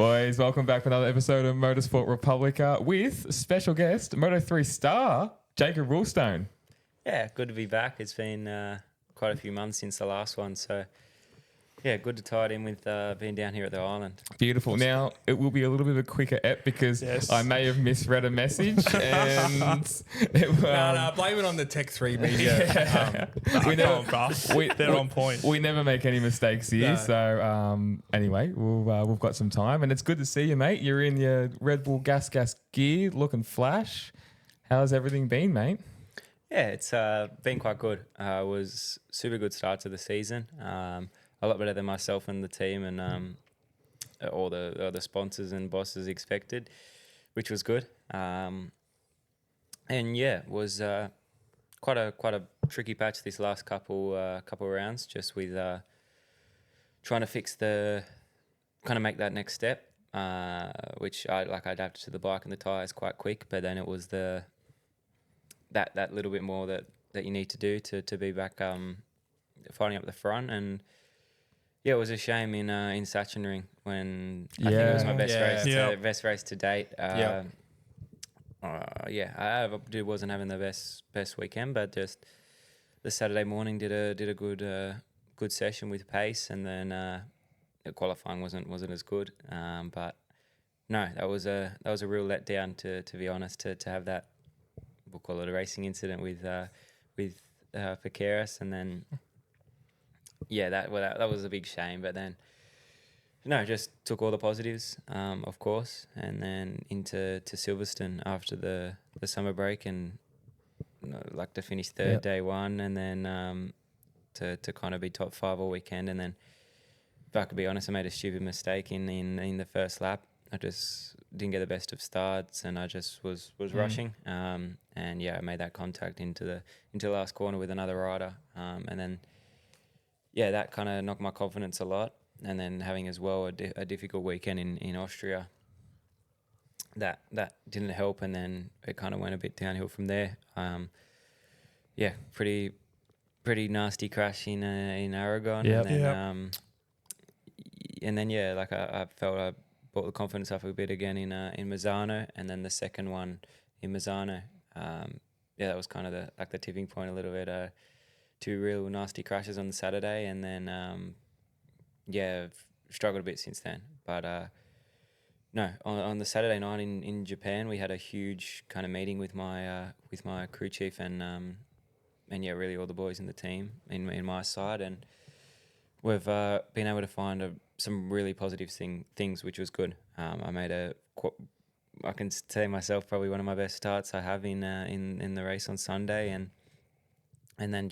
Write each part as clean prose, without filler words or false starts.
Boys, welcome back for another episode of Motorsport Republica with special guest, Moto3 star, Jacob Roulstone. Yeah, good to be back. It's been quite a few months since the last one. So, yeah, good to tie it in with being down here at the island. Beautiful. Now, it will be a little bit of a quicker ep because I may have misread a message. And blame it on the Tech 3 media. They're on point. We never make any mistakes here. No. So, anyway, we've got some time. And it's good to see you, mate. You're in your Red Bull gas gear, looking flash. How's everything been, mate? Yeah, it's been quite good. It was super good start to the season. A lot better than myself and the team and all the sponsors and bosses expected, which was good. And yeah, it was quite a tricky patch this last couple rounds, just with trying to fix kind of make that next step, which I adapted to the bike and the tyres quite quick, but then it was that little bit more that you need to do to be back fighting up the front. And yeah, it was a shame in Sachsenring when I think it was my best race to date. I wasn't having the best weekend, but just the Saturday morning did a good session with pace, and then the qualifying wasn't as good. But no, that was a real letdown to be honest, to have that, we'll call it a racing incident with Piqueras, and then. Yeah, that was a big shame. But then, just took all the positives, of course, and then into Silverstone after the summer break, and to finish third day one, and then to kind of be top 5 all weekend. And then, if I could be honest, I made a stupid mistake in the first lap. I just didn't get the best of starts, and I just was rushing. And I made that contact into the last corner with another rider, and then. Yeah, that kind of knocked my confidence a lot. And then having as well a difficult weekend in Austria, that didn't help. And then it kind of went a bit downhill from there. Pretty nasty crash in Aragon. Yep. And then I felt I brought the confidence up a bit again in Misano, and then the second one in Misano. That was kind of the tipping point a little bit. 2 real nasty crashes on the Saturday, and then I've struggled a bit since then. But on the Saturday night in Japan, we had a huge kind of meeting with my crew chief and really all the boys in the team in my side, and we've been able to find some really positive things, which was good. I made I can say myself, probably one of my best starts I have in the race on Sunday, and then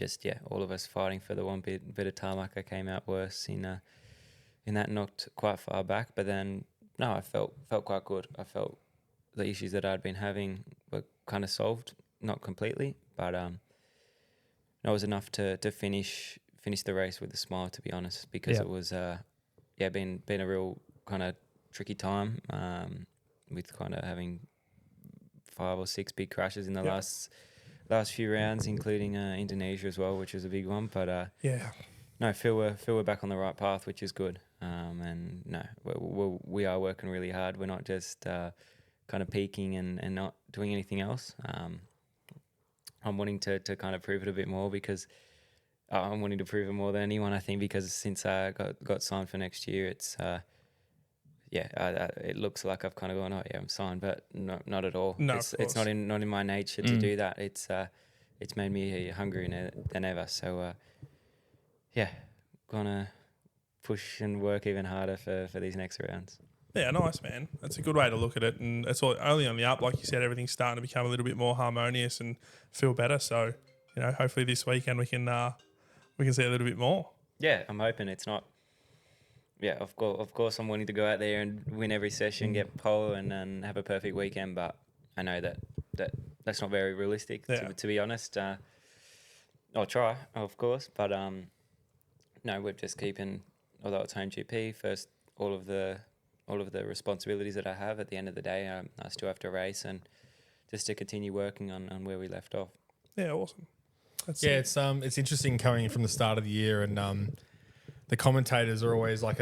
all of us fighting for the one bit of tarmac. I came out worse in that, knocked quite far back. But then I felt quite good. I felt the issues that I'd been having were kind of solved, not completely, but it was enough to finish the race with a smile, to be honest, because it was been a real kind of tricky time with kind of having 5 or 6 big crashes in the last few rounds, including Indonesia as well, which was a big one. But feel we're back on the right path, which is good. We are working really hard. We're not just kind of peaking and not doing anything else. I'm wanting to kind of prove it a bit more, because I'm wanting to prove it more than anyone, I think, because since I got signed for next year, it's it looks like I've kind of gone, I'm signed, but not at all. No, it's not in my nature to do that. It's made me hungrier than ever. So gonna push and work even harder for these next rounds. Yeah, nice, man. That's a good way to look at it, and it's only on the up. Like you said, everything's starting to become a little bit more harmonious and feel better. So hopefully this weekend we can see a little bit more. Yeah, I'm hoping it's not. Yeah, of course, I'm wanting to go out there and win every session, get pole, and have a perfect weekend. But I know that's not very realistic, to be honest. I'll try, of course, but we're just keeping, although it's home GP first, all of the responsibilities that I have. At the end of the day, I still have to race, and just to continue working on where we left off. Yeah, awesome. It's interesting coming from the start of the year, and the commentators are always like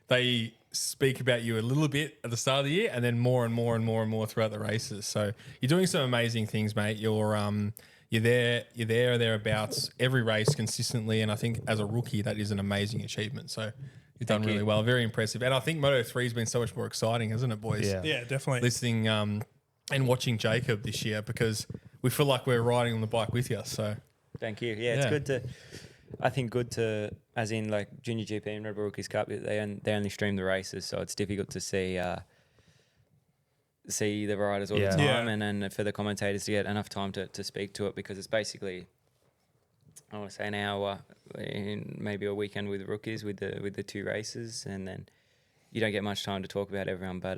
they speak about you a little bit at the start of the year, and then more and more and more and more throughout the races. So you're doing some amazing things, mate. You're there or thereabouts every race consistently, and I think as a rookie that is an amazing achievement. So you've done really well, very impressive. And I think Moto3 has been so much more exciting, hasn't it, boys? Yeah, definitely. Listening and watching Jacob this year, because we feel like we're riding on the bike with you. So Thank you. Yeah, it's good to. I think good to, as in like Junior GP and Red Bull Rookies Cup, they only stream the races, so it's difficult to see the riders all the time, and then for the commentators to get enough time to speak to it, because it's basically, I want to say, an hour in maybe a weekend with the rookies with the two races, and then you don't get much time to talk about everyone. But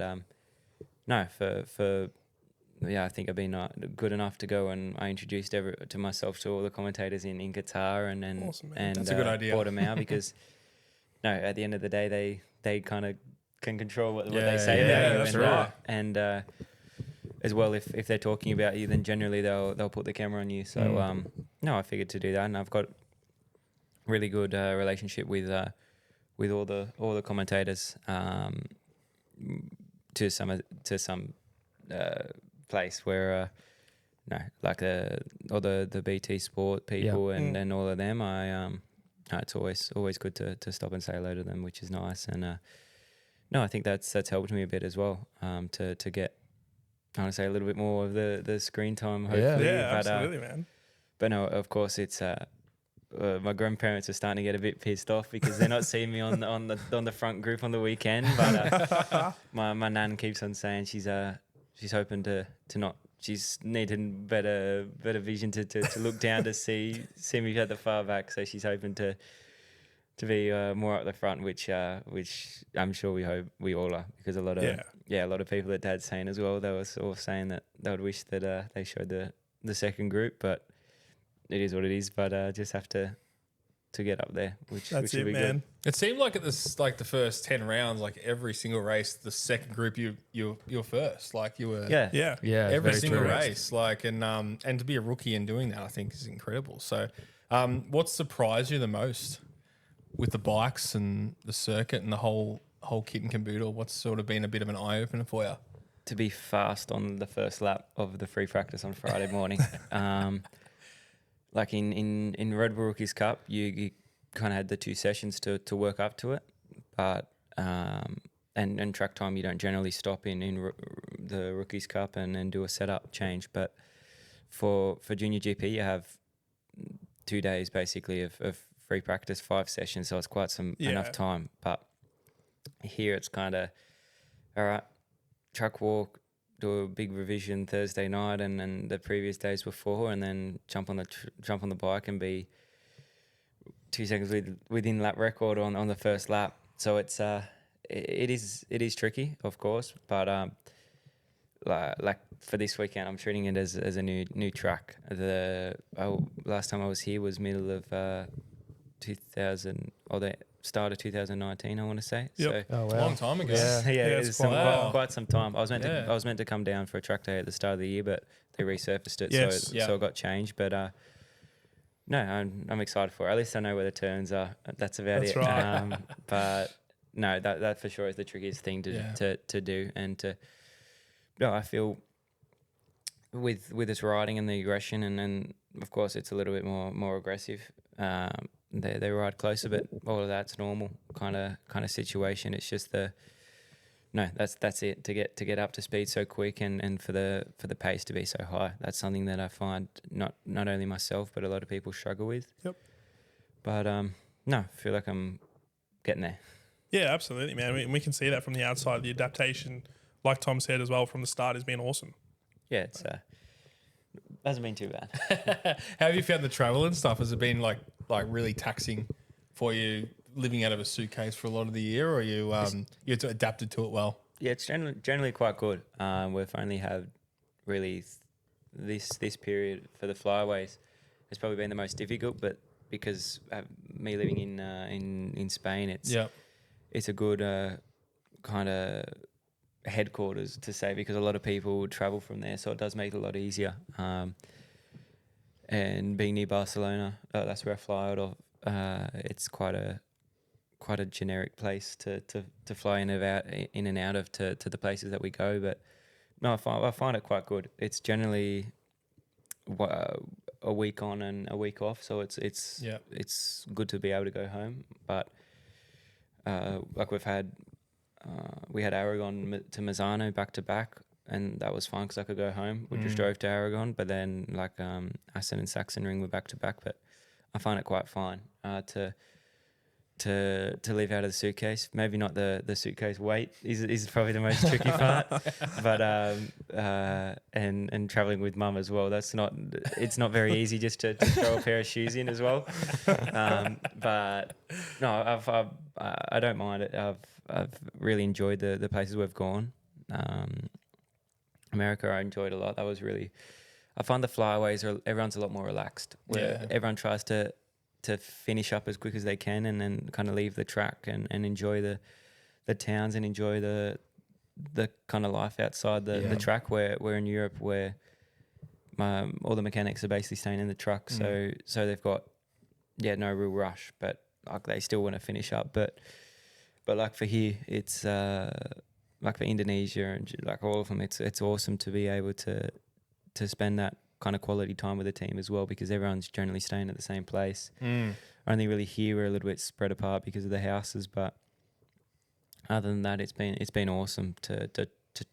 no, I think I've been good enough to go, and I introduced to myself to all the commentators in Qatar, and Awesome, and that's a good idea. brought them out because at the end of the day they kind of can control what they say about you, that's right. And as well, if they're talking about you, then generally they'll put the camera on you. So I figured to do that, and I've got really good relationship with all the commentators to some place where all the BT Sport people and all of them, it's always good to stop and say hello to them, which is nice. And I think that's helped me a bit as well, to get, I want to say, a little bit more of the screen time, hopefully. Yeah, but, absolutely, man. But no, of course it's my grandparents are starting to get a bit pissed off because they're not seeing me on the front group on the weekend. But my nan keeps on saying she's hoping to not. She's needing better vision to look down to see me at the far back. So she's hoping to be more at the front, which I'm sure we all are, because a lot of people that Dad's saying as well, they were all saying that they would wish that they showed the second group, but it is what it is. But just have to get up there, which will be good. It seemed like at the first 10 rounds, like every single race, the second group you're first, like you were every single race, like and to be a rookie and doing that, I think is incredible. So, what surprised you the most with the bikes and the circuit and the whole kit and caboodle? What's sort of been a bit of an eye opener for you? To be fast on the first lap of the free practice on Friday morning. Like in Red Bull Rookies Cup, you kind of had the two sessions to work up to it, but and track time, you don't generally stop in the Rookies Cup and do a setup change. But for Junior GP, you have 2 days basically of free practice, 5 sessions, so it's quite enough time. But here it's kind of, all right, truck walk, do a big revision Thursday night and the previous days before, and then jump on the bike and be 2 seconds within lap record on the first lap. So it's it is tricky, of course, but like for this weekend, I'm treating it as a new track. Last time I was here was middle of 2000 or the start of 2019, I want to say. Yep. So, Long time ago. It was quite some time. I was meant to come down for a track day at the start of the year, but they resurfaced it, so it got changed. But no, I'm excited for it. At least I know where the turns are. That's about it. Right. But no, that for sure is the trickiest thing to do, and to. No, I feel with this riding and the aggression, and of course it's a little bit more aggressive. They ride closer, but all of that's normal kind of situation. It's just that's it, to get up to speed so quick, and for the pace to be so high. That's something that I find not only myself but a lot of people struggle with. Yep. But I feel like I'm getting there. Yeah, absolutely, man. We can see that from the outside. The adaptation, like Tom said as well, from the start has been awesome. Yeah, it's hasn't been too bad. How have you found the travel and stuff? Has it been like really taxing for you, living out of a suitcase for a lot of the year, or you adapted to it well? Yeah, it's generally quite good. We've only had really this period for the flyaways has probably been the most difficult, but because me living in Spain, it's a good kind of headquarters to say, because a lot of people travel from there, so it does make it a lot easier. And being near Barcelona, that's where I fly out of. It's quite a quite a generic place to fly in and out of to the places that we go. But no, I find it quite good. It's generally a week on and a week off, so it's good to be able to go home. But like we had Aragon to Misano back to back, and that was fine because I could go home. We just drove to Aragon, but then like Assen and Sachsenring were back to back. But I find it quite fine to leave out of the suitcase. Maybe not the suitcase weight is probably the most tricky part, but and traveling with mum as well. It's not very easy just to throw a pair of shoes in as well. But no, I don't mind it. I've really enjoyed the places we've gone. America, I enjoyed a lot. That was really. I find the flyaways everyone's a lot more relaxed. Where everyone tries to finish up as quick as they can and then kind of leave the track and enjoy the towns and enjoy the kind of life outside the track. Where we're in Europe, where all the mechanics are basically staying in the truck, so they've got no real rush, but like they still want to finish up. But like for here, it's like for Indonesia and like all of them, it's awesome to be able to spend that kind of quality time with the team as well, because everyone's generally staying at the same place. Only really here we're a little bit spread apart because of the houses, but other than that, it's been awesome to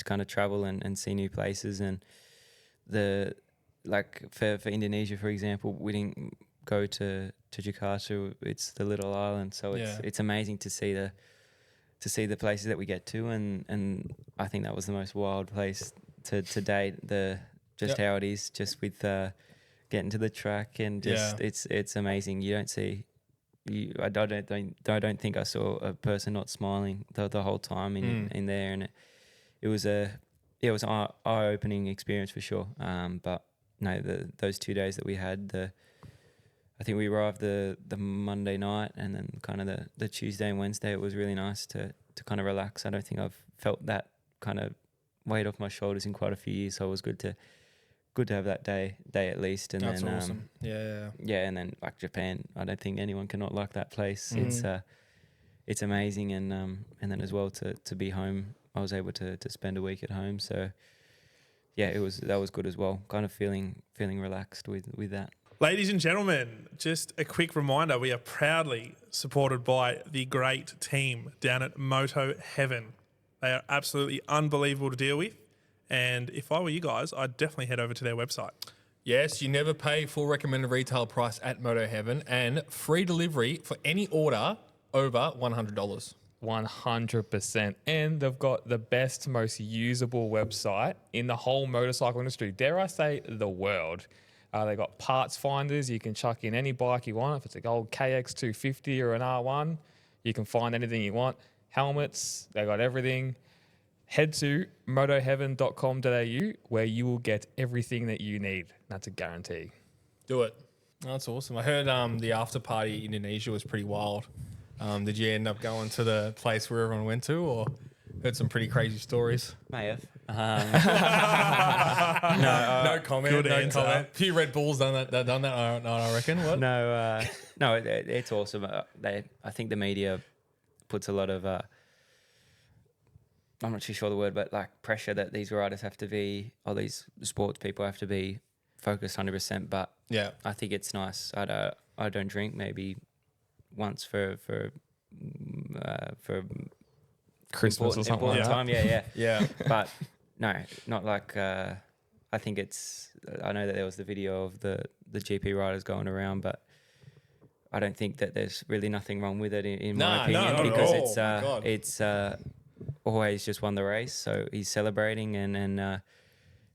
kind of travel and see new places. And for Indonesia, for example, we didn't go to Jakarta. It's the little island, so it's amazing to see the places that we get to, and I think that was the most wild place to date. How it is, just with getting to the track and just it's amazing. You don't see, I don't think I saw a person not smiling the whole time in there, and it was an eye-opening experience for sure. But no, those 2 days that we had, I think we arrived the Monday night, and then kind of the Tuesday and Wednesday, it was really nice to kind of relax. I don't think I've felt that kind of weight off my shoulders in quite a few years, so it was good to have that day at least. And that's then awesome. And then like Japan, I don't think anyone can not like that place. It's amazing, and then as well to be home, I was able to spend a week at home, so that was good as well, kind of feeling relaxed with that. Ladies and gentlemen, just a quick reminder, we are proudly supported by the great team down at Moto Heaven. They are absolutely unbelievable to deal with. And if I were you guys, I'd definitely head over to their website. Yes, you never pay full recommended retail price at Moto Heaven, and free delivery for any order over $100. 100%. And they've got the best, most usable website in the whole motorcycle industry. Dare I say the world. They got parts finders. You can chuck in any bike you want. If it's a gold KX250 or an R1, you can find anything you want. Helmets, they got everything. Head to motoheaven.com.au where you will get everything that you need. That's a guarantee. Do it. Oh, that's awesome. I heard the after party in Indonesia was pretty wild. Did you end up going to the place where everyone went to, or heard some pretty crazy stories? May have. No comment. No comment. A few Red Bulls done that. I reckon. What? No, it's awesome. I think the media puts a lot of. I'm not too sure the word, but like pressure that these riders have to be, or these sports people have to be focused 100%. But I think it's nice. I don't drink, maybe once for Christmas or something like that. Time. Yeah. But no, not like. I think it's. I know that there was the video of the GP riders going around, but I don't think that there's really nothing wrong with it in my opinion, because it's always just won the race, so he's celebrating, and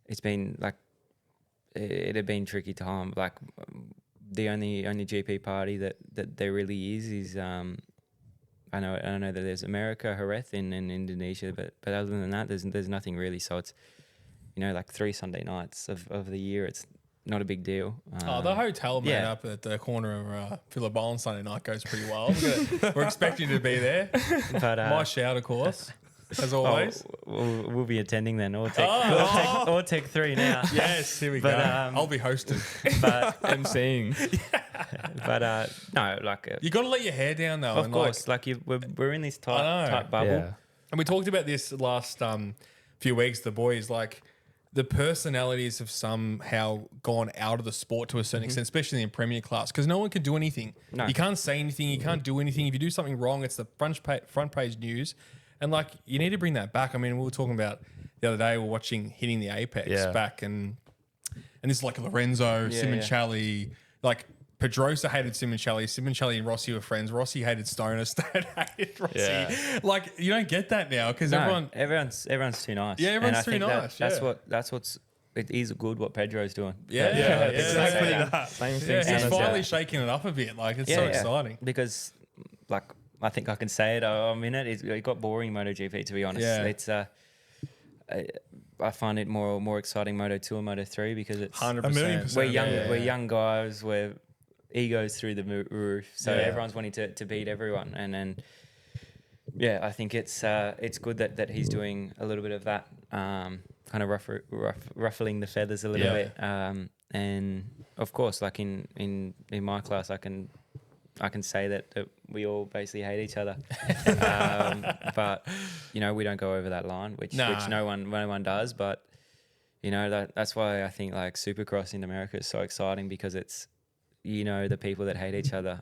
it's been like it had been tricky time. Like the only GP party that there really is I know that there's America, Jerez in Indonesia, but other than that, there's nothing really. So it's like 3 Sunday nights of the year. It's not a big deal. The hotel man up at the corner of Phillip Island Sunday night goes pretty wild. We're expecting you to be there. But my shout, of course. as always. We'll be attending then. Or Tech 3 now. Yes, here we go. I'll be hosting. But emceeing. But no, like you got to let your hair down though. Of course, we're in this tight bubble. Yeah. And we talked about this last few weeks. The boys, like the personalities have somehow gone out of the sport to a certain extent, especially in Premier class, because no one can do anything. No. You can't say anything. You can't do anything. If you do something wrong, it's the front page news. And like you need to bring that back. I mean, we were talking about the other day. We were watching Hitting the Apex back, and this is like Lorenzo, Simoncelli, like. Pedrosa hated Simoncelli. Simoncelli and Rossi were friends. Rossi hated Stoner. Stoner hated Rossi. Yeah. Like you don't get that now because everyone's too nice. Yeah, everyone's too nice. It is good what Pedro's doing. Yeah. Same thing. He's finally shaking it up a bit. Like it's so exciting because, like, I think I can say it. I'm in it. It got boring MotoGP, to be honest. Yeah. It's I find it more exciting Moto2 and Moto3 because it's 100%. We're young guys. We're egos through the roof, so everyone's wanting to beat everyone, and then I think it's good that he's doing a little bit of that, kind of ruffling the feathers a little bit, and of course, like in my class, I can say that we all basically hate each other, but we don't go over that line, which no one does, but that's why I think like Supercross in America is so exciting because it's the people that hate each other,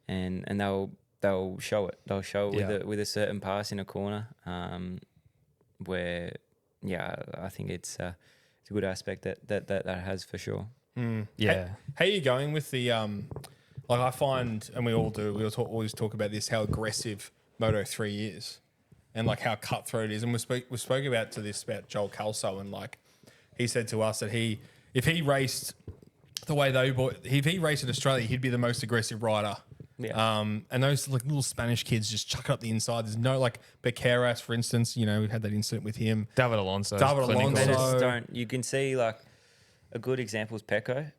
and they'll show it. They'll show it with a certain pass in a corner, where I think it's a good aspect that has for sure. Yeah. How are you going with the like I find, and we all do. We always talk about this, how aggressive Moto3 is, and like how cutthroat it is. And we spoke about Joel Calso, and like he said to us that if he raced the way if he raced in Australia, he'd be the most aggressive rider. Yeah. And those like little Spanish kids just chuck it up the inside. There's no like Becerras, for instance. We had that incident with him. David Alonso. They just don't. You can see like a good example is Pecco.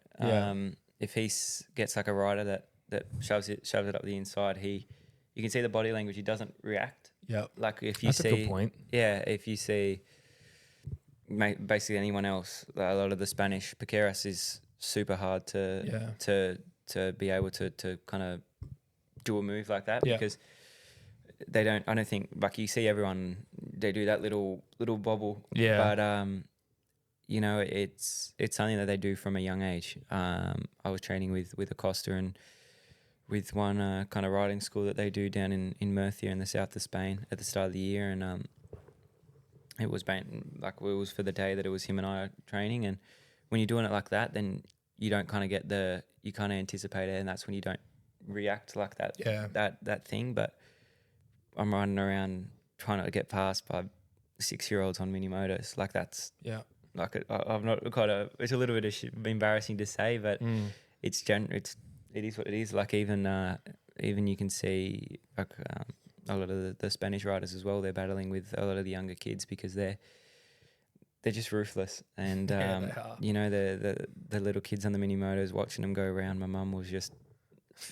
If he gets like a rider that shoves it up the inside, you can see the body language. He doesn't react. Yeah. Like if you That's see, a good point. Yeah. If you see, basically anyone else, a lot of the Spanish, Becerras is super hard to be able to kind of do a move like that because I don't think like you see everyone, they do that little bobble. Yeah. But it's something that they do from a young age. I was training with Acosta and with one kind of riding school that they do down in Murcia in the south of Spain at the start of the year, and it was for the day that it was him and I training. And when you're doing it like that, then you don't kind of you kind of anticipate it, and that's when you don't react like that. Yeah. That thing. But I'm riding around trying to get past by 6-year-olds on mini motos. Like that's like I'm not it's a little bit embarrassing to say, but it is what it is. Like even you can see like a lot of the Spanish riders as well. They're battling with a lot of the younger kids because they're just ruthless, and the little kids on the mini motos watching them go around. My mum was just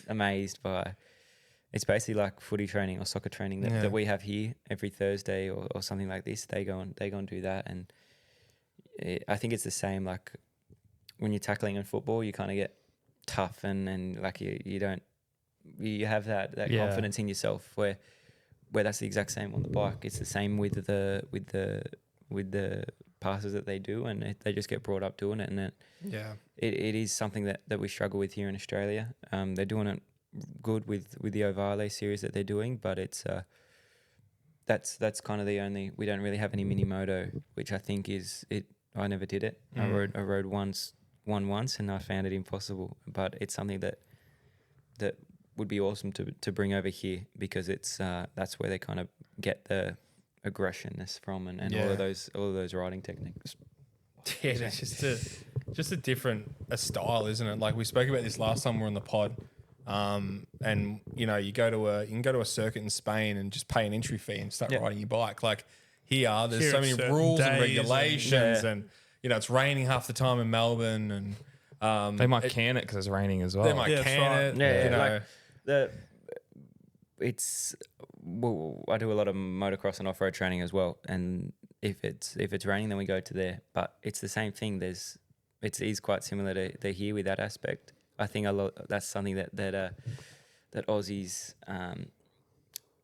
amazed by. It's basically like footy training or soccer training that we have here every Thursday or something like this. They go and do that, and I think it's the same. Like when you're tackling in football, you kind of get tough and like you have that confidence in yourself where that's the exact same on the bike. It's the same with the passes that they do, and they just get brought up doing it, and it is something that we struggle with here in Australia. They're doing it good with the Ovale series that they're doing, but it's that's kind of the only, we don't really have any mini moto, which I think is it. I never did it. I rode once, and I found it impossible, but it's something that would be awesome to bring over here, because it's that's where they kind of get the aggressionness from and all of those riding techniques. Yeah, it's just a different style, isn't it? Like we spoke about this last time we were on the pod, and you can go to a circuit in Spain and just pay an entry fee and start riding your bike. Like there's so many rules and regulations, and it's raining half the time in Melbourne, and they might can it because it's raining as well. They might can it. Yeah, it's I do a lot of motocross and off-road training as well, and if it's raining, then we go to there. But it's the same thing. It is quite similar to here with that aspect. I think that's something that Aussies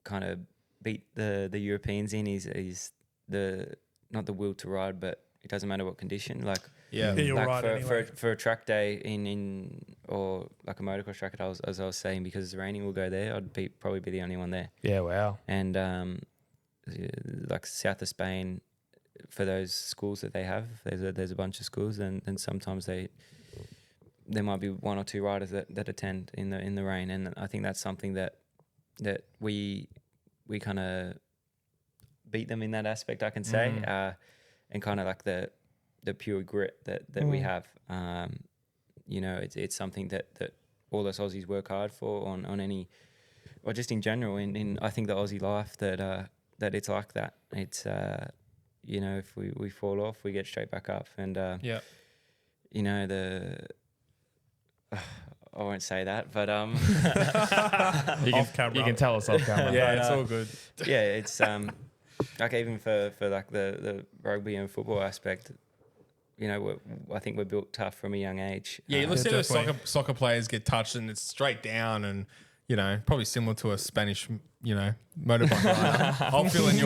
kind of beat the Europeans in is the not the will to ride, but it doesn't matter what condition. Like you'll like ride anyway. for a track day in or like a motocross track, as I was saying, because it's raining, we'll go there. I'd probably be the only one there. Yeah, wow. And like south of Spain, for those schools that they have, there's a bunch of schools, and sometimes there might be one or two riders that attend in the rain, and I think that's something that we kind of beat them in that aspect, I can say, and kind of like the pure grit that we have. It's something that all us Aussies work hard for on any, or just in general in I think the Aussie life that it's like that. It's if we fall off, we get straight back up, and I won't say that, but you can tell us off camera. Yeah, it's all good. Yeah, it's like even for like the rugby and football aspect, I think we're built tough from a young age. Yeah, you see those soccer players get touched and it's straight down, and probably similar to a Spanish motorbike rider. I'll fill in the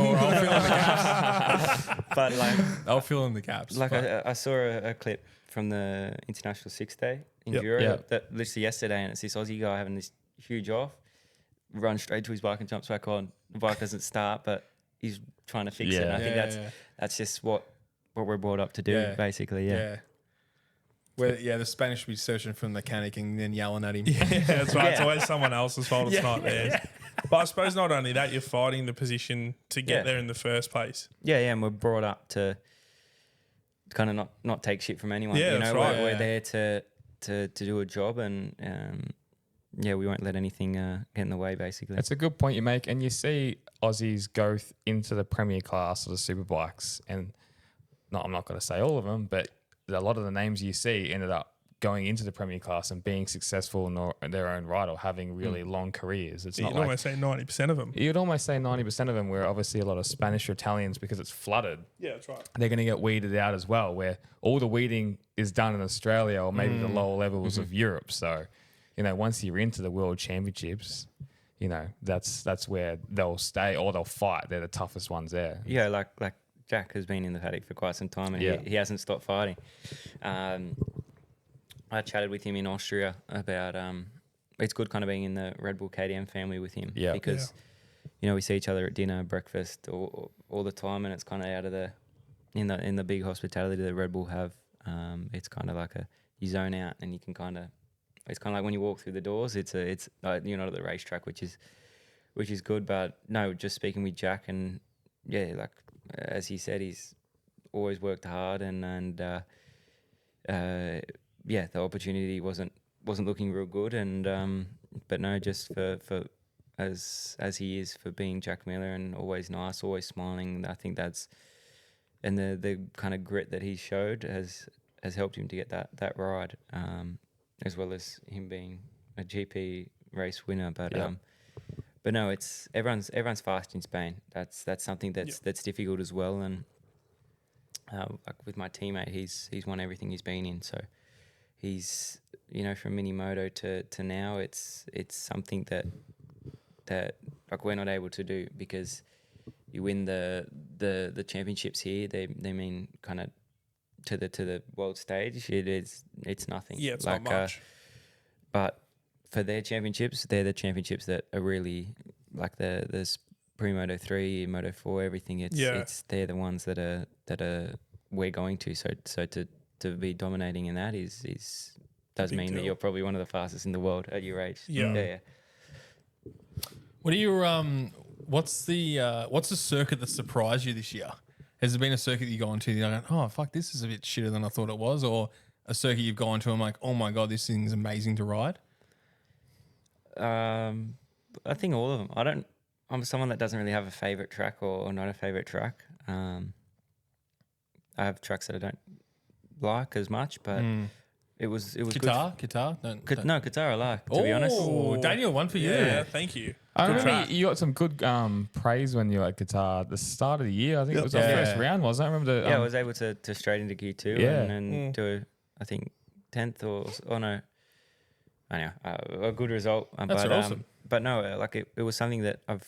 gaps. But I'll fill in the gaps. Like I saw a clip from the International Six Day in Europe that literally yesterday, and it's this Aussie guy having this huge off, runs straight to his bike and jumps back on. The bike doesn't start, but he's trying to fix it. And I think that's just what we're brought up to do, basically. Where the Spanish will be searching for the mechanic and then yelling at him. Yeah, that's right. It's always someone else's fault. It's not theirs. But I suppose not only that, you're fighting the position to get there in the first place. Yeah, and we're brought up to kind of not take shit from anyone. Yeah, that's right. We're there to do a job, and we won't let anything get in the way, basically. That's a good point you make. And you see Aussies go into the Premier class or the Superbikes, and I'm not going to say all of them, but a lot of the names you see ended up going into the Premier class and being successful in their own right, or having really long careers. It's not you'd almost say 90% of them. You'd almost say 90% of them, where obviously a lot of Spanish or Italians, because it's flooded. Yeah, that's right. They're going to get weeded out as well, where all the weeding is done in Australia or maybe the lower levels of Europe. So, once you're into the World Championships, that's where they'll stay or they'll fight. They're the toughest ones there. Yeah, like Jack has been in the paddock for quite some time, and he hasn't stopped fighting. I chatted with him in Austria about it's good kind of being in the Red Bull KTM family with him, because we see each other at dinner, breakfast, all the time, and it's kind of out of in the big hospitality that Red Bull have. It's kind of like you zone out, and you can it's kind of like when you walk through the doors. It's you're not at the racetrack, which is good. But no, just speaking with Jack, and like as he said, he's always worked hard, and the opportunity wasn't looking real good, and but no, just for as he is, for being Jack Miller and always nice, always smiling. I think that's, and the kind of grit that he showed has helped him to get that ride, as well as him being a GP race winner. But no, it's everyone's fast in Spain. That's something that's difficult as well. And like with my teammate, he's won everything he's been in. So he's from mini moto to now, it's something that like we're not able to do, because you win the championships here, they mean kind of to the world stage. It's nothing. Yeah, it's not much. But for their championships, they're the championships that are really like the Pre-Moto 3, Moto 4, everything. They're the ones that we're going to. So to be dominating in that does mean that you're probably one of the fastest in the world at your age. Yeah. What are your what's the circuit that surprised you this year? Has there been a circuit you've gone to and you're like, oh fuck, this is a bit shitter than I thought it was, or a circuit you've gone to and I'm like, oh my god, this thing's amazing to ride? I think all of them. I'm someone that doesn't really have a favorite track or not a favorite track. I have tracks that I don't like as much, but it was Qatar. No, Qatar I like, to be honest. Oh, Daniel, one for you. Yeah, thank you. I Good remember track. you got some good praise when you were at Qatar at the start of the year. I think it was our first round, wasn't it? I remember I was able to straight into gear 2 and do, I think, 10th or no. Anyhow, a good result. That's awesome. But no, like it was something that I've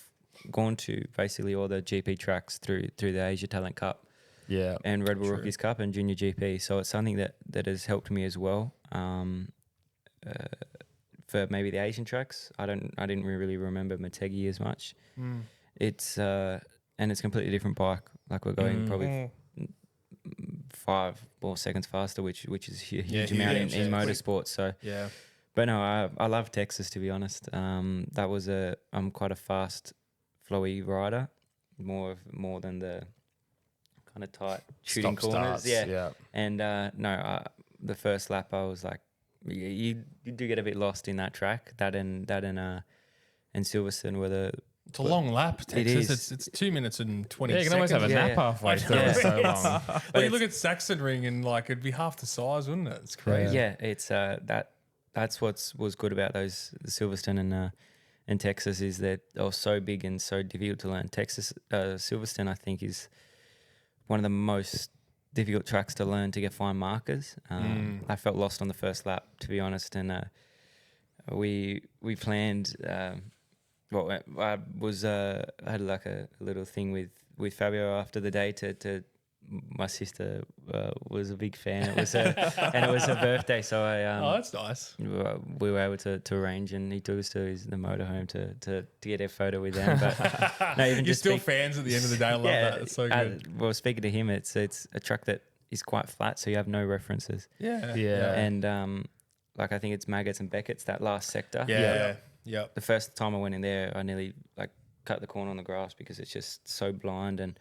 gone to basically all the GP tracks through the Asia Talent Cup. Yeah. And Red Bull Rookies Cup and Junior GP. So it's something that has helped me as well. For maybe the Asian tracks, I didn't really remember Motegi as much. It's and it's a completely different bike. Like we're going probably 5 more seconds faster, which is a huge amount in motorsport. So but no, I love Texas, to be honest. I'm quite a fast, flowy rider, more than the kind of tight shooting corners. Yeah. And the first lap I was like, you do get a bit lost in that track. That and Silverstone were it's a long lap, Texas. It's 2 minutes and 20 seconds. You can almost have a nap halfway through. It's so long. Well, you look at Sachsenring and like it'd be half the size, wouldn't it? It's crazy. Yeah, it's that's was good about the Silverstone and Texas is that they were so big and so difficult to learn. Silverstone, I think, is one of the most difficult tracks to learn to get fine markers. I felt lost on the first lap, to be honest, and we planned. I had like a little thing with Fabio after the day to my sister was a big fan. It was and it was her birthday, so I that's nice. We were able to arrange, and he took us to the motorhome to get a photo with them. But no, even you're still fans at the end of the day. I love that. It's so good. Well, speaking to him, it's a track that is quite flat, so you have no references. Yeah. And like I think it's Maggots and Beckett's, that last sector. Yeah. The first time I went in there, I nearly like cut the corner on the grass because it's just so blind, and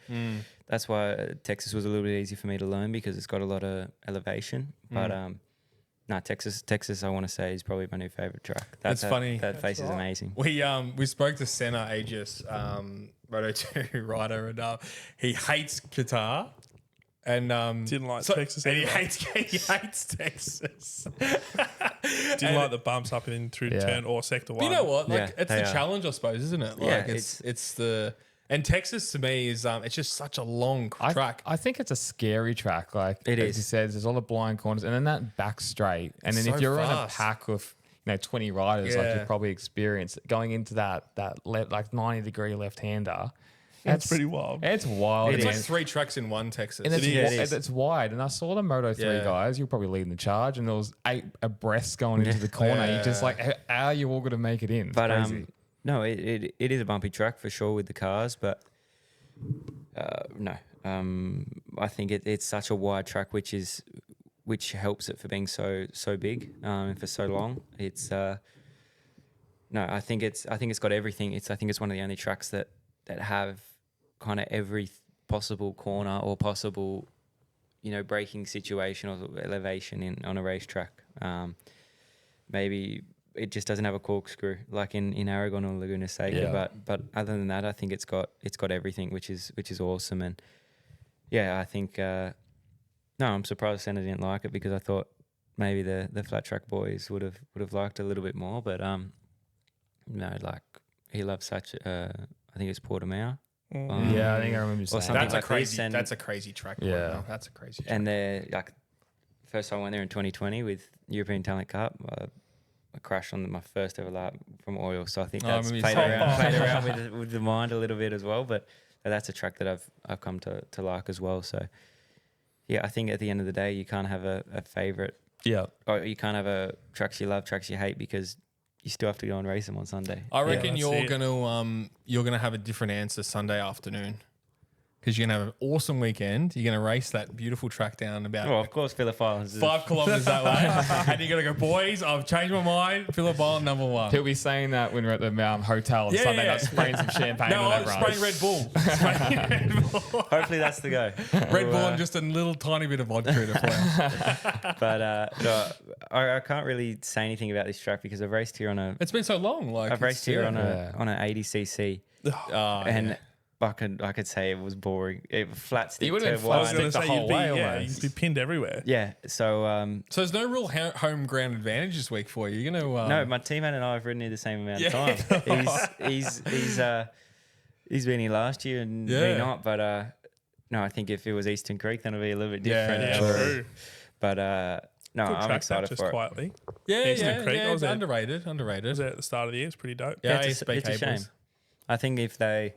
that's why Texas was a little bit easy for me to learn because it's got a lot of elevation. But Texas, I want to say is probably my new favorite track. That's funny. That face is amazing. We spoke to Senna Aegis, Moto2 rider, and he hates Qatar. And didn't like Texas, and he hates Texas. Didn't like the bumps up and through turn or sector 1. You know what? Like it's the challenge, I suppose, isn't it? Like it's the and Texas to me is it's just such a long track. I think it's a scary track. Like it as is. you said, there's all the blind corners, and then that back straight, and then if you're in a pack of 20 riders, like you've probably experienced going into that like 90-degree left-hander. That's pretty wild. It's wild. It's like 3 tracks in one, Texas. And it's wide. And I saw the Moto3 guys. You're probably leading the charge, and there was 8 abreast going into the corner. You're just like, how are you all going to make it in? It's crazy. No, it is a bumpy track for sure with the cars, but no. I think it's such a wide track, which helps it for being so big and for so long. It's no, I think it's got everything. I think it's one of the only tracks that have kind of every possible corner or possible, braking situation or elevation on a racetrack. Maybe it just doesn't have a corkscrew like in Aragon or Laguna Seca. But other than that, I think it's got everything, which is awesome. And I think I'm surprised Senna didn't like it because I thought maybe the flat track boys would have liked it a little bit more. But no, like he loves such. I think it's Portimao. I think I remember you saying that's a crazy track. Yeah, that's a crazy track. And they're like, first time I went there in 2020 with European Talent Cup. I crashed on my first ever lap from oil, so I think that's played around with the mind a little bit as well. But that's a track that I've come to like as well. So I think at the end of the day, you can't have a favorite. Yeah, or you can't have a tracks you love, tracks you hate, because you still have to go and race them on Sunday. I reckon you're gonna have a different answer Sunday afternoon because you're gonna have an awesome weekend. You're gonna race that beautiful track down about of course, Phillip Island 5 kilometers that way, and you're gonna go, boys, I've changed my mind. Phillip Island number 1. He'll be saying that when we're at the hotel on Sunday night, spraying some champagne. No, I'm spraying Red Bull. Hopefully that's the go. Red Bull and just a little tiny bit of vodka to play. But no, I can't really say anything about this track because I've raced here on a. It's been so long. Like I've raced here on an 80cc, I could say it was boring. Flat stick. You would have been turbo. flat stick the whole way almost. You'd be pinned everywhere. Yeah. So So there's no real home ground advantage this week for you. You're gonna no, my teammate and I have ridden here the same amount of time. He's been here last year and me not, but no, I think if it was Eastern Creek, then it'd be a little bit different. Yeah, true. But no, Good I'm track excited just for it. quietly. Yeah, Creek, I was there. underrated. I was there at the start of the year. It's pretty dope. Yeah, it's a shame. I think if they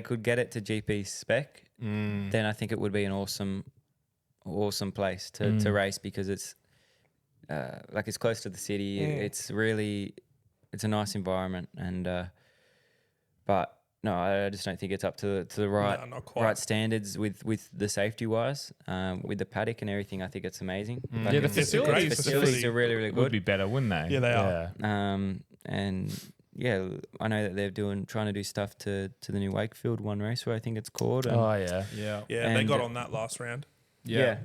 could get it to GP spec, then I think it would be an awesome place to race, because it's like it's close to the city. It's a nice environment, and but no, I just don't think it's up to the right standards with the safety wise, with the paddock and everything. I think it's amazing. Yeah, the facilities are really, really good. Would be better, wouldn't they? Yeah, they are. And yeah, I know that they're trying to do stuff to the new Wakefield One Raceway, I think it's called. And Yeah, they got on that last round. Yeah.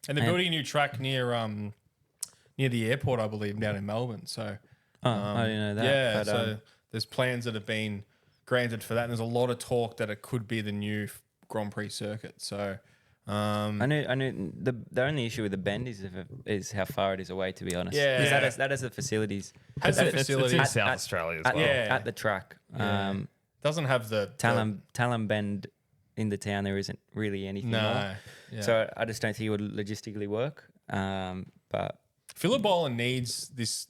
And they're building a new track near the airport, I believe, down in Melbourne. So I didn't know that. Yeah, but, so there's plans that have been granted for that, and there's a lot of talk that it could be the new Grand Prix circuit. So I knew the only issue with the bend is how far it is away, to be honest. Yeah. 'Cause that is the facilities. Has the facilities it's in South Australia as well. At the track. Doesn't have the Talon Bend in the town, there isn't really anything more. Yeah. So I just don't think it would logistically work. But Phillip needs this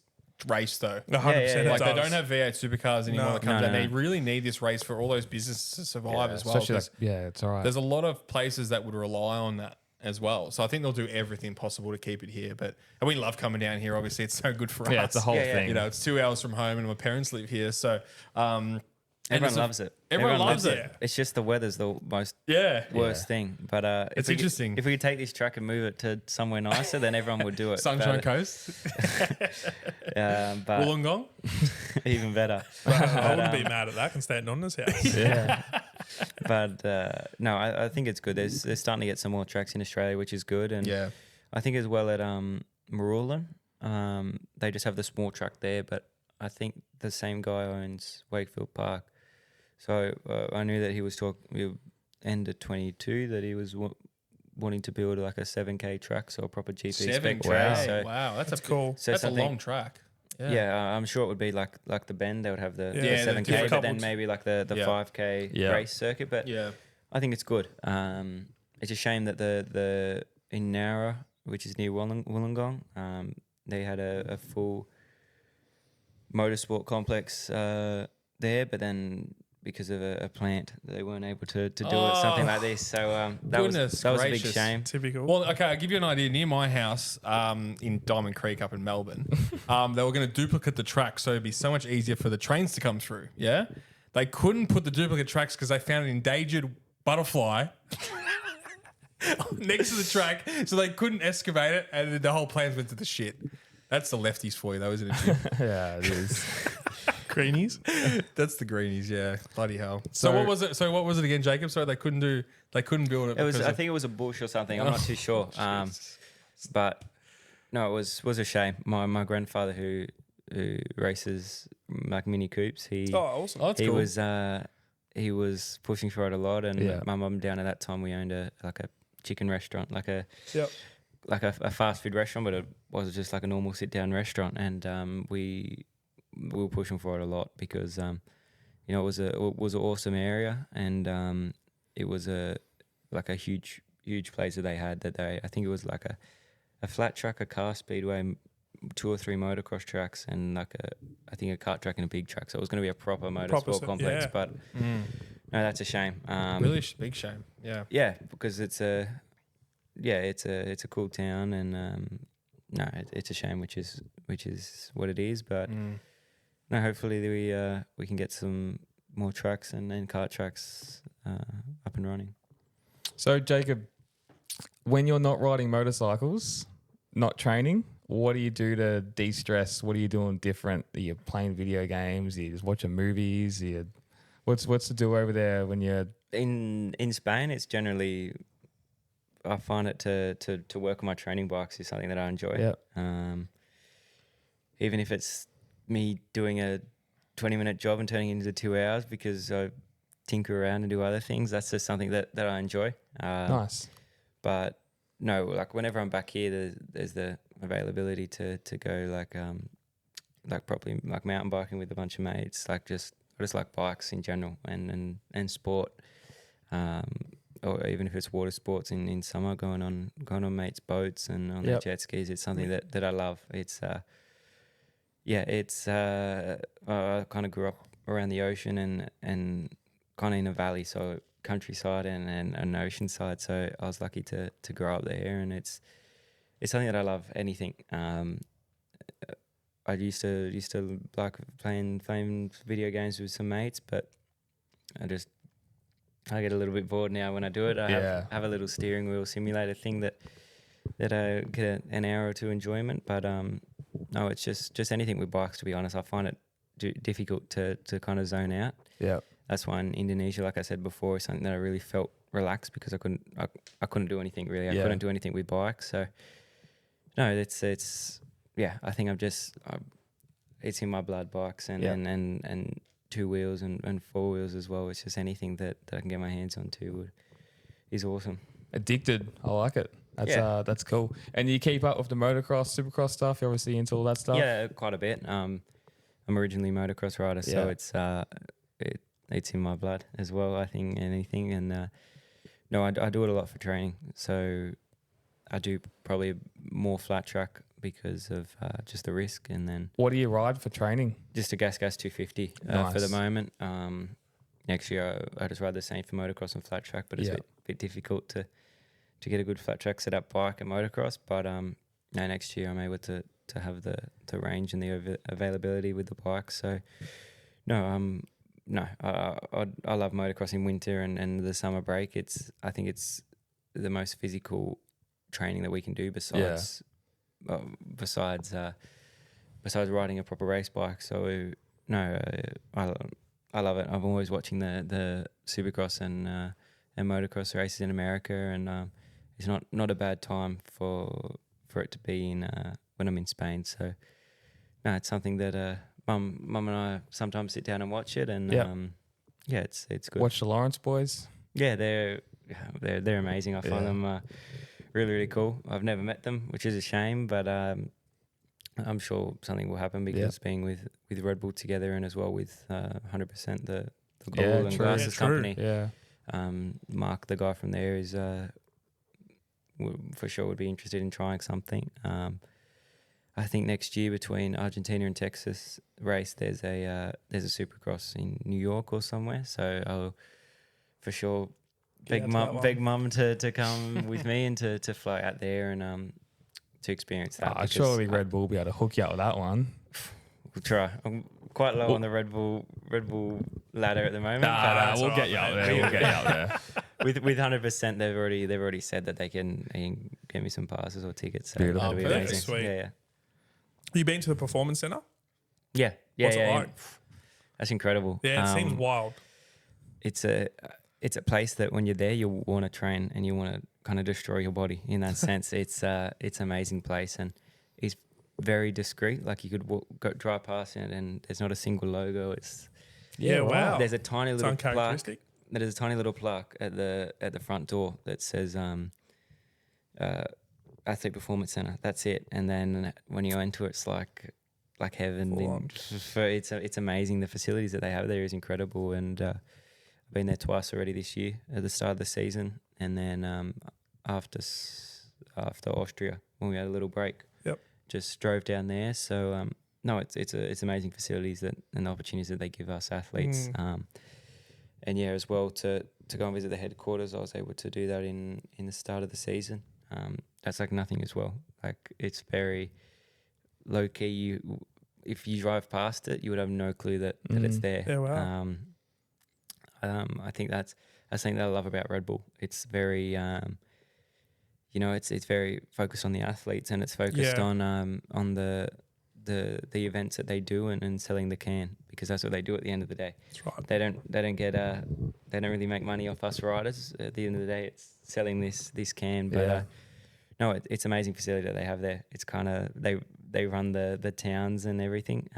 race though. 100%. Like they don't have V8 supercars anymore that comes out. No. They really need this race for all those businesses to survive as well. Especially it's all right. There's a lot of places that would rely on that as well. So I think they'll do everything possible to keep it here. And we love coming down here. Obviously, it's so good for us. Yeah, it's the whole thing. You know, it's 2 hours from home, and my parents live here, so everyone loves it. Everyone loves it. It's just the weather's the most worst thing. But it's interesting. If we could take this track and move it to somewhere nicer, then everyone would do it. Sunshine Coast, but Wollongong, even better. I wouldn't be mad at that. I can stay at Nonna's house. Yeah. But no, I think it's good. They're starting to get some more tracks in Australia, which is good. And I think as well at Marulan, they just have the small track there, but I think the same guy owns Wakefield Park. So I knew that he was end of 22 that he was wanting to build like a 7K track, so a proper GP spec. Wow, that's cool. So that's a long track. Yeah, I'm sure it would be like the Bend. They would have the 7K, but then maybe like the 5K race circuit. But I think it's good. It's a shame that the in Nowra, which is near Wollongong, they had a full motorsport complex there, but then because of a plant, they weren't able to do something like this. So that was a big shame. Typical. Well, okay, I'll give you an idea. Near my house in Diamond Creek up in Melbourne, they were going to duplicate the track so it'd be so much easier for the trains to come through. Yeah? They couldn't put the duplicate tracks because they found an endangered butterfly next to the track, so they couldn't excavate it, and the whole plan went to the shit. That's the lefties for you, though, isn't it, Jim? Yeah, it is. Greenies. That's the greenies, yeah. Bloody hell. So what was it? So what was it again, Jacob? Sorry, they couldn't build it. I think it was a bush or something. I'm not too sure. But no, it was a shame. My grandfather who races like Mini Coupes, awesome. That's cool. He was pushing for it a lot, and my mum down at that time we owned a chicken restaurant, like a fast food restaurant, but it was just like a normal sit down restaurant, and we were pushing for it a lot because it was an awesome area, and it was a huge place that they had I think it was like a flat track, a car speedway, 2 or 3 motocross tracks, and I think a kart track and a big track. So it was going to be a proper motorsport complex, but no, that's a shame. Really big shame. Yeah. Yeah, because it's a it's a cool town, and no, it's a shame, which is what it is. But no, hopefully we can get some more tracks and kart tracks up and running. So Jacob, when you're not riding motorcycles, not training, what do you do to de-stress? What are you doing different? Are you playing video games? Are you just watching movies? What's the do over there when you're in Spain? It's generally, I find it to work on my training bikes is something that I enjoy. Yeah. Even if it's me doing a 20-minute job and turning it into 2 hours because tinker around and do other things. That's just something that I enjoy. Nice. But no, like whenever I'm back here, there's the availability to go like properly like mountain biking with a bunch of mates. Like I just like bikes in general and sport. Or even if it's water sports in summer, going on mates' boats and on their jet skis. It's something that I love. It's I kind of grew up around the ocean and kind of in a valley, so countryside and an ocean side. So I was lucky to grow up there, and it's something that I love. Anything. I used to like playing video games with some mates, but I get a little bit bored now when I do it. I have a little steering wheel simulator thing that I get an hour or two enjoyment. But no, it's just anything with bikes. To be honest, I find it difficult to kind of zone out. Yeah, that's why in Indonesia, like I said before, is something that I really felt relaxed because I couldn't do anything really. I couldn't do anything with bikes. So no, it's I think it's in my blood, bikes and two wheels and four wheels as well. It's just anything that I can get my hands on is awesome. Addicted. I like it. That's cool. And you keep up with the motocross, supercross stuff? You're obviously into all that stuff? Yeah, quite a bit. I'm originally a motocross rider, so it's in my blood as well, I think, anything. And no, I do it a lot for training. So I do probably more flat track because of just the risk. And then what do you ride for training? Just a gas 250 for the moment. Next year I just ride the same for motocross and flat track, but it's a bit difficult to get a good flat track set up bike and motocross. But next year I'm able to have the range and the availability with the bike. So I love motocross in winter and the summer break. I think it's the most physical training that we can do besides riding a proper race bike. So I love it. I'm always watching the supercross and motocross races in America, and it's not a bad time for it to be in when I'm in Spain. So no, it's something that Mum and I sometimes sit down and watch it, and it's good. Watch the Lawrence boys. Yeah, they're amazing. I find them really, really cool. I've never met them, which is a shame, but I'm sure something will happen because being with Red Bull together, and as well with 100% the Goggle and Glasses company. Yeah. Mark, the guy from there, is for sure would be interested in trying something. I think next year between Argentina and Texas race, there's a Supercross in New York or somewhere. So I'll for sure beg mum to come with me and to fly out there and to experience that. Surely Red Bull will be able to hook you up with that one. We'll try. I'm quite low on the Red Bull ladder at the moment. We'll get you out there. We'll get you out there. With 100%, they've already said that they can get me some passes or tickets. So that'll be amazing. Sweet. Yeah. You been to the Performance Centre? Yeah. What's it like? That's incredible. Yeah, it seems wild. It's a place that when you're there, you want to train and you want to kind of destroy your body in that sense. It's an amazing place, and it's very discreet. Like you could drive past it and there's not a single logo. Wow. There's a tiny little plaque. There's a tiny little plaque at the front door that says Athlete Performance Centre. That's it. And then when you enter, it's like heaven. It's amazing. The facilities that they have there is incredible. And I've been there twice already this year at the start of the season, and then after Austria when we had a little break. Yep. Just drove down there. So no, it's amazing facilities and the opportunities that they give us athletes. And yeah, as well to go and visit the headquarters, I was able to do that in the start of the season. That's like nothing as well. Like it's very low key. If you drive past it, you would have no clue that it's there. Yeah, wow. I think that's something that I love about Red Bull. It's very, it's very focused on the athletes, and it's focused on the events that they do and selling the can, because that's what they do at the end of the day. That's right. They don't really make money off us riders. At the end of the day, it's selling this can. But no, it's amazing facility that they have there. It's kind of they run the towns and everything.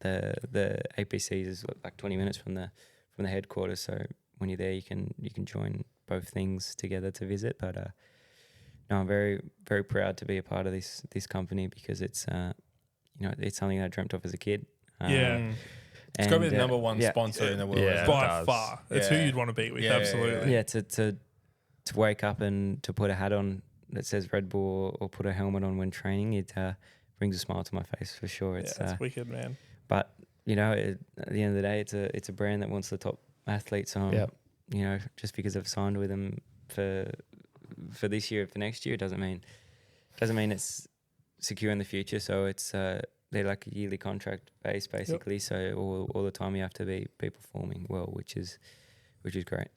The APCs is like 20 minutes from the from the headquarters. So when you're there, you can join both things together to visit. But no, I'm very, very proud to be a part of this company because it's it's something I dreamt of as a kid. It's got to be the number one sponsor in the world. Yeah, by far. It's who you'd want to be with, absolutely. Yeah, to wake up and to put a hat on that says Red Bull or put a helmet on when training, it brings a smile to my face for sure. It's wicked, man. But, at the end of the day, it's a brand that wants the top athletes on. Just because I've signed with them for this year, for next year, doesn't mean it's secure in the future. So it's they're like a yearly contract base basically. So all the time you have to be performing well, which is great.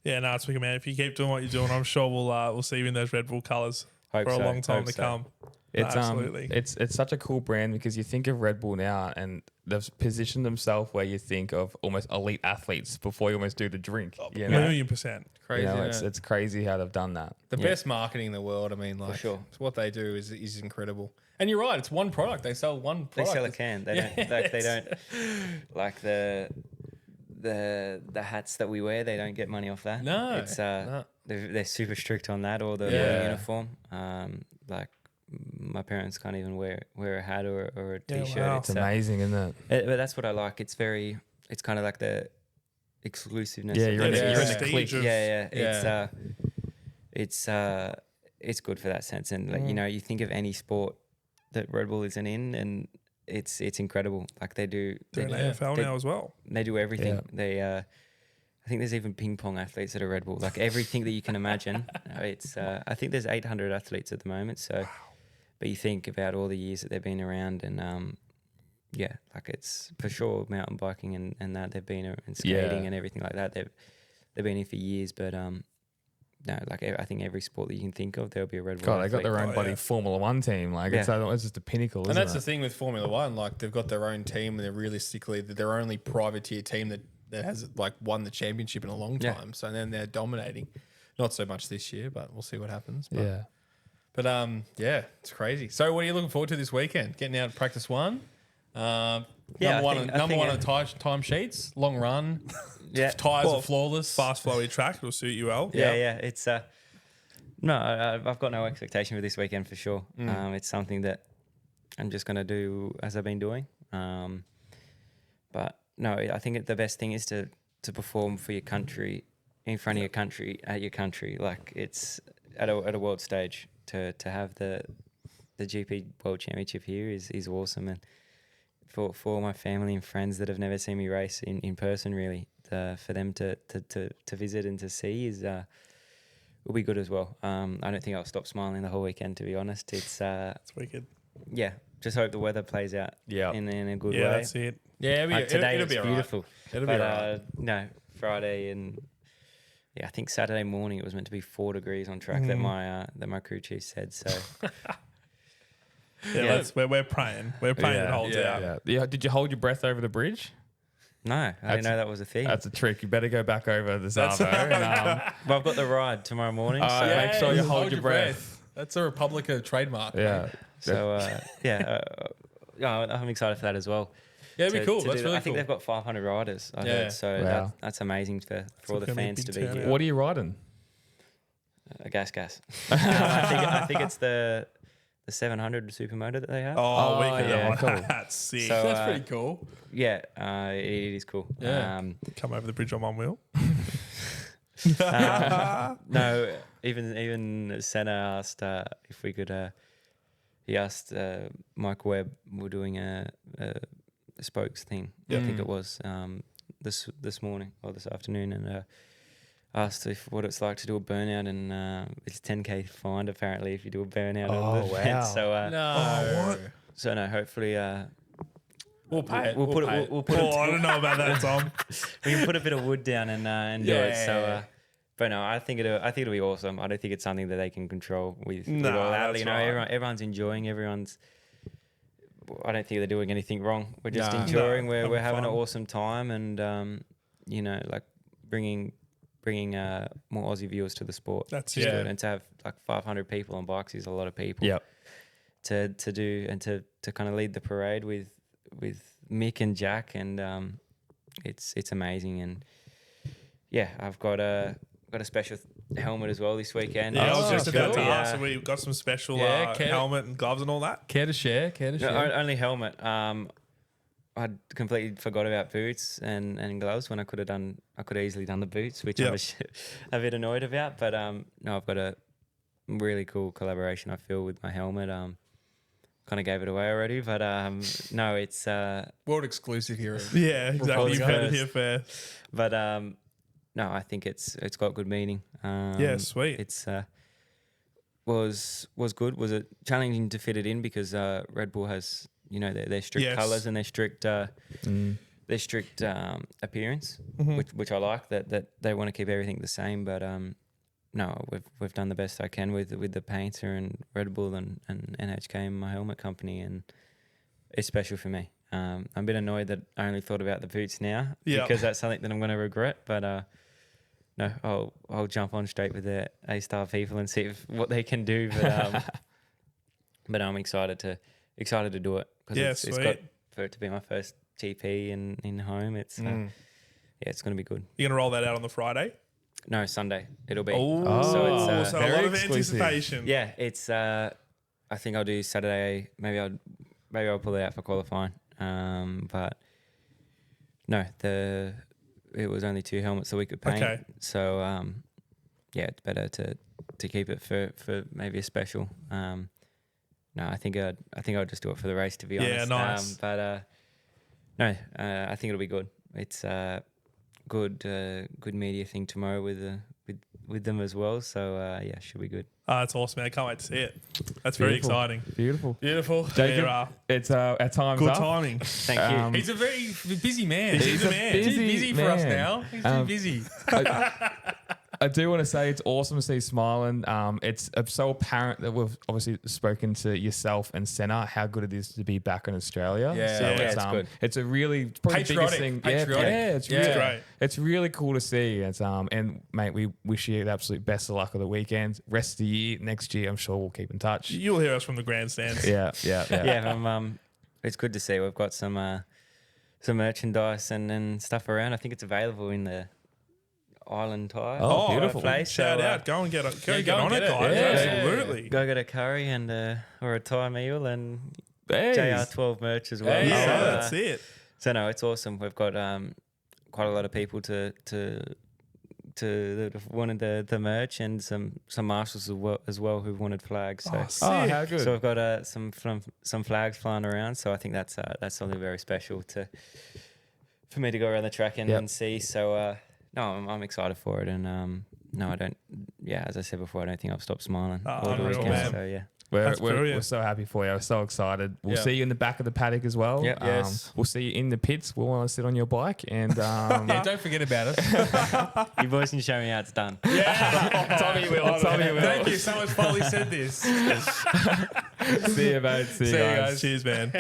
Yeah, no, it's wicked, man. If you keep doing what you're doing, I'm sure we'll see you in those Red Bull colours for a long time to come. It's absolutely. It's such a cool brand because you think of Red Bull now and they've positioned themselves where you think of almost elite athletes before you almost do the drink. $1,000,000%. Crazy. It's crazy how they've done that. The best marketing in the world. I mean, like, what they do is incredible. And you're right. It's one product. They sell one product. They sell a can. They don't they don't like the hats that we wear. They don't get money off that. No, it's they're super strict on that or the uniform. Like my parents can't even wear a hat or a t-shirt. Wow. It's amazing, isn't it? But that's what I like. It's kind of like the exclusiveness. Yeah, you're in the clique. It's good for that sense. And like, you think of any sport that Red Bull isn't in, and it's incredible. Like they do. They're in AFL now as well. They do everything. Yeah. I think there's even ping pong athletes at a Red Bull. Like everything that you can imagine. It's. I think there's 800 athletes at the moment. So, but you think about all the years that they've been around, and like it's for sure mountain biking and that they've been and skating and everything like that. They've been here for years, but no, like I think every sport that you can think of, there'll be a Red Bull. God, they got their own bloody Formula One team. Like it's just a pinnacle. And that's the thing with Formula One. Like they've got their own team, and they're realistically their only privateer team that has like won the championship in a long time. So then they're dominating. Not so much this year, but we'll see what happens. But it's crazy. So what are you looking forward to this weekend? Getting out practice one. Number one on time sheets, long run. Tyres are flawless. Fast, flowy track. It'll suit you well. It's no, I've got no expectation for this weekend for sure. It's something that I'm just going to do as I've been doing. But no, I think the best thing is to perform for your country, in front of your country, at your country. Like it's at a world stage to have the GP World Championship here is awesome. And for my family and friends that have never seen me race in person, really, for them to visit and to see will be good as well. I don't think I'll stop smiling the whole weekend, to be honest. It's wicked. Yeah, just hope the weather plays out in a good way. Yeah, that's it. Yeah, today it'll it's beautiful. It'll be all right. No, Friday and I think Saturday morning it was meant to be 4 degrees on track that my crew chief said. So. We're praying. We're praying it holds out. Yeah. Did you hold your breath over the bridge? No, I didn't know that was a thing. That's a trick. You better go back over the Zavo. But I've got the ride tomorrow morning, so make sure you hold your breath. That's a Republica trademark. Yeah. So I'm excited for that as well. Yeah, it'd be cool. That's really cool. I think they've got 500 riders. I heard, so that's amazing for all the fans to be here. What are you riding? A gas. I think it's the 700 supermoto that they have. Cool. That's sick. So, that's pretty cool. Yeah, it is cool. Yeah. Come over the bridge on one wheel. No, even Senna asked if we could. He asked Mike Webb. We're doing a spokes thing. I think it was this morning or this afternoon, and asked what it's like to do a burnout, and it's 10K fined apparently if you do a burnout. Wow! So So no, hopefully we'll pay it. We'll put it. I don't know about that, Tom. We can put a bit of wood down and do it. So. But no, I think it'll be awesome. I don't think it's something that they can control with all that. Everyone's enjoying. I don't think they're doing anything wrong. We're just enjoying. We're having an awesome time, and like bringing more Aussie viewers to the sport. That's good. And to have like 500 people on bikes is a lot of people. Yep. To do and to kind of lead the parade with Mick and Jack, and it's amazing. And yeah, I've got a special helmet as well this weekend. Yeah, I was just about to cool. ask. So we got some special helmet and gloves and all that. Care to share? No, only helmet. I completely forgot about boots and gloves when I could have easily done the boots, which I was a bit annoyed about. But no, I've got a really cool collaboration I feel with my helmet. Kind of gave it away already, but no, it's world exclusive here. Yeah, exactly. You've heard it here first. But no, I think it's got good meaning. Yeah, sweet. It's was good. Was it challenging to fit it in because Red Bull has their strict colours and their strict appearance, which I like that they want to keep everything the same. But no, we've done the best I can with the painter and Red Bull and NHK, my helmet company, and it's special for me. I'm a bit annoyed that I only thought about the boots now because that's something that I'm going to regret. But no, I'll jump on straight with the A-Star people and see what they can do. But I'm excited to do it because it's got for it to be my first GP in home. It's it's going to be good. You're going to roll that out on the Friday? No, Sunday it'll be. So it's a lot of anticipation. Yeah, it's. I think I'll do Saturday. Maybe I'll pull it out for qualifying. But no, it was only 2 helmets that we could paint. Okay. So yeah, it's better to keep it for maybe a special. No, I think I'll just do it for the race, to be honest. Yeah, nice. But no, I think it'll be good. It's good media thing tomorrow with them as well. So yeah, should be good. That's awesome, man. I can't wait to see it. That's very exciting. Beautiful. Jacob, it's our time's good up. timing. Thank you. He's a very busy man. He's a man. He's too busy for us now. He's too busy. I do want to say it's awesome to see you smiling. It's so apparent that we've obviously spoken to yourself and Senna how good it is to be back in Australia. Yeah, so it's good. It's a really probably the biggest thing. Patriotic. Yeah, it's really great. It's really cool to see. It's and mate, we wish you the absolute best of luck of the weekend. Rest of the year, next year, I'm sure we'll keep in touch. You'll hear us from the grandstands. Yeah. Yeah, it's good to see. We've got some merchandise and stuff around. I think it's available in the Island Tire. Oh, beautiful place. Shout out. Go and get on it, guys. Yeah. Absolutely. Go get a curry and or a Thai meal and Hey. JR12 merch as well. Yeah, So, that's it. So no, it's awesome. We've got quite a lot of people that have wanted the merch and some marshals as well who've wanted flags. So, Sick. How good. so we've got some flags flying around. So I think that's something very special for me to go around the track and see. So no, I'm excited for it, and no, I don't. Yeah, as I said before, I don't think I've stopped smiling all the unreal, weekend. man. So yeah. We're so happy for you. We're so excited. We'll see you in the back of the paddock as well. Yep. Yes. We'll see you in the pits. We'll want to sit on your bike and Yeah, don't forget about it. You boys can show me how it's done. Tommy will. Thank you. Someone's finally said this. See you, mate. See you guys. Cheers, man.